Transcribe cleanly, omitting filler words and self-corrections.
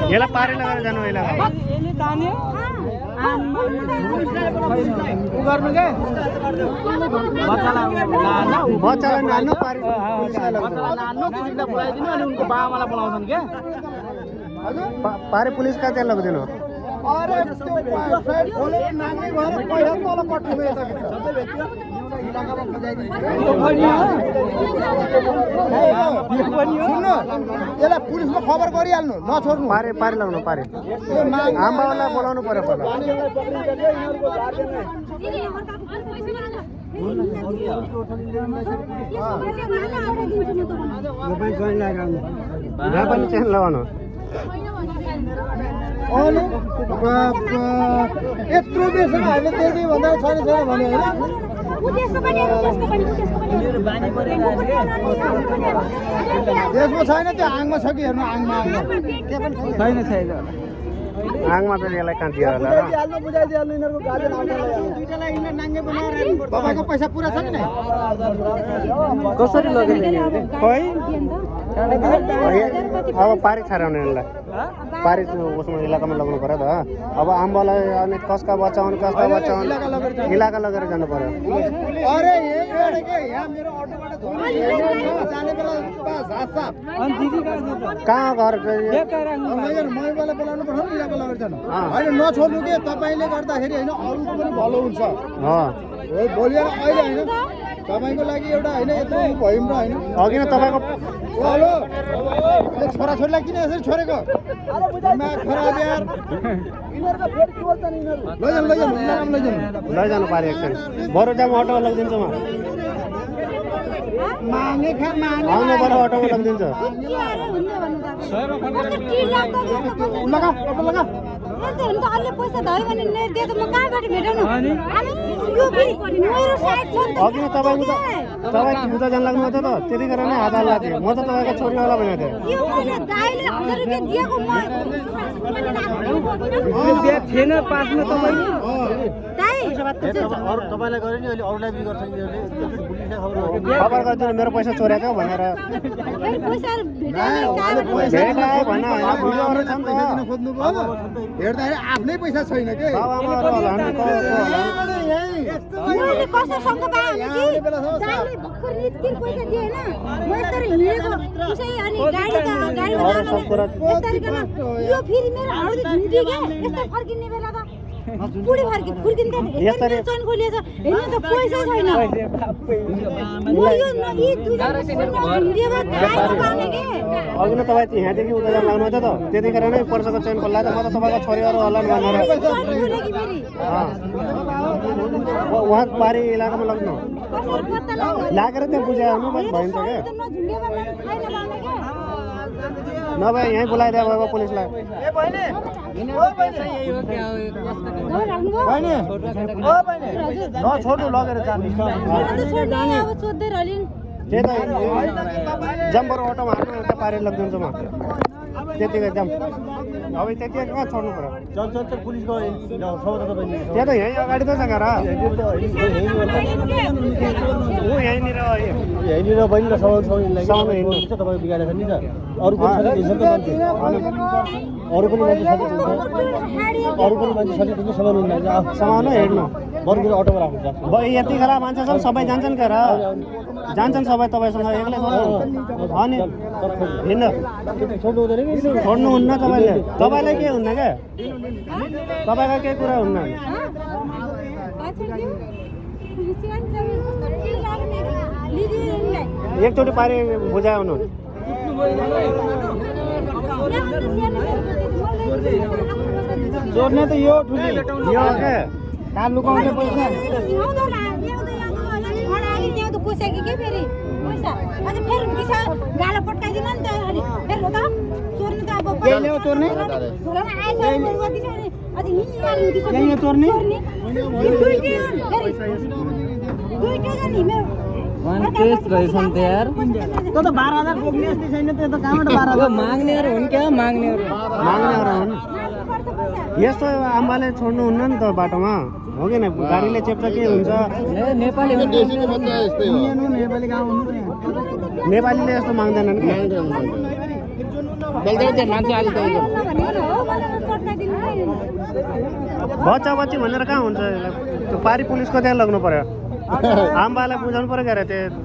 यसलाई पारे लगाएर जानु बच्चालाई नान्नु पारे पारे पुलिस कहाँ त्यहाँ लगिदिनु यसलाई पुलिसमा खबर गरिहाल्नु नछोड्नु पारे पारे लगाउनु पारे आमाबालाई बोलाउनु पर्यो पहिला पनि चेन लगाउनु यत्रो बेसमा हामीले त्यति भन्दा छैन भने देशमा छैन त्यो आङमा छ कि हेर्नु आङमा छैन छैन आङमा त यसलाई कहाँ दियो होला तपाईँको पैसा पुरा छ नि कसरी लगेर खै अब पारी छाराउने यसलाई पारी उसमा इलाकामा लगाउनु पर्यो त अब आम्बालाई अनि कसका बचाउने इलाका लगेर जानु पर्यो कहाँ घर होइन नछोड्नु के तपाईँले गर्दाखेरि होइन अरूको पनि भलो हुन्छ भोलि अहिले होइन तपाईँको लागि एउटा होइन यत्रो भयौँ र होइन अघि नै तपाईँको हेलो छोराछोरीलाई किन यसरी छोडेको खराब यार लैजानु पारे एकछिन बरु जाम अटो लगिदिन्छु म आउनु बरु अटोमा लगिदिन्छु अघि नै तपाईँ उता जान लाग्नु त त्यतिखेर नै हात हाल्ला थियो म त तपाईँको छोरीवाला भनेको थिएन पासमा तपाईँलाई गऱ्यो नि अहिले अरूलाई पनि गर्छ खबर गरिदिनु मेरो पैसा चोरेको भनेर भिडियोहरू छ नि त हेर्दाखेरि आफ्नै पैसा छैन के अघि नै तपाईँ यहाँदेखि उता जान लाग्नु त त्यतिखेर नै पर्सको चेन खोल्ला त म त तपाईँको छोरीहरू होला भनेर उहाँ पारी इलाकामा लग्नु लागेर त्यहाँ बुझाउनु बस भइन्छ क्या नभए यहीँ बोलाइदियो बाबा पुलिसलाई नछोड्नु लगेर जानु त्यही त जम्बर अटोमा हाल्नु एउटा पारेर लगिदिन्छु म त्यतिकै जाम अब त्यति कहाँ छोड्नु पर्यो त्यहाँ त यहीँ अगाडि त जग्गा र ऊ यहीँनिर बहिनी र सामान हिँड्नु तपाईँ बिगारेको छ नि त अरू पनि मान्छे सजिलो सामान सामान हिँड्नु बरुको अटोमा राख्नु यतिखेर मान्छे छन् सबै जान्छन् क्या र जान्छन् सबै तपाईँसँग एक्लै अनि हिँड्न छोड्नुहुन्न तपाईँले तपाईँलाई के हुन्न क्या तपाईँको केही कुरा हुन्न एकचोटि पारि बुझाउनु जोड्ने त यो ठुली यो क्या कान लुकाउने पैसा यस्तो आम्बाले छोड्नुहुन्न नि त बाटोमा हो कि गाडीले चेप्छ के हुन्छ देशीको बच्चा यस्तै हो नेपालीले यस्तो माग्दैनन् कि बच्चा बच्ची भनेर कहाँ हुन्छ त्यो पारी पुलिसको त्यहाँ लग्नु पर्यो आम्बालाई बुझाउनु पर्यो क्या त्यो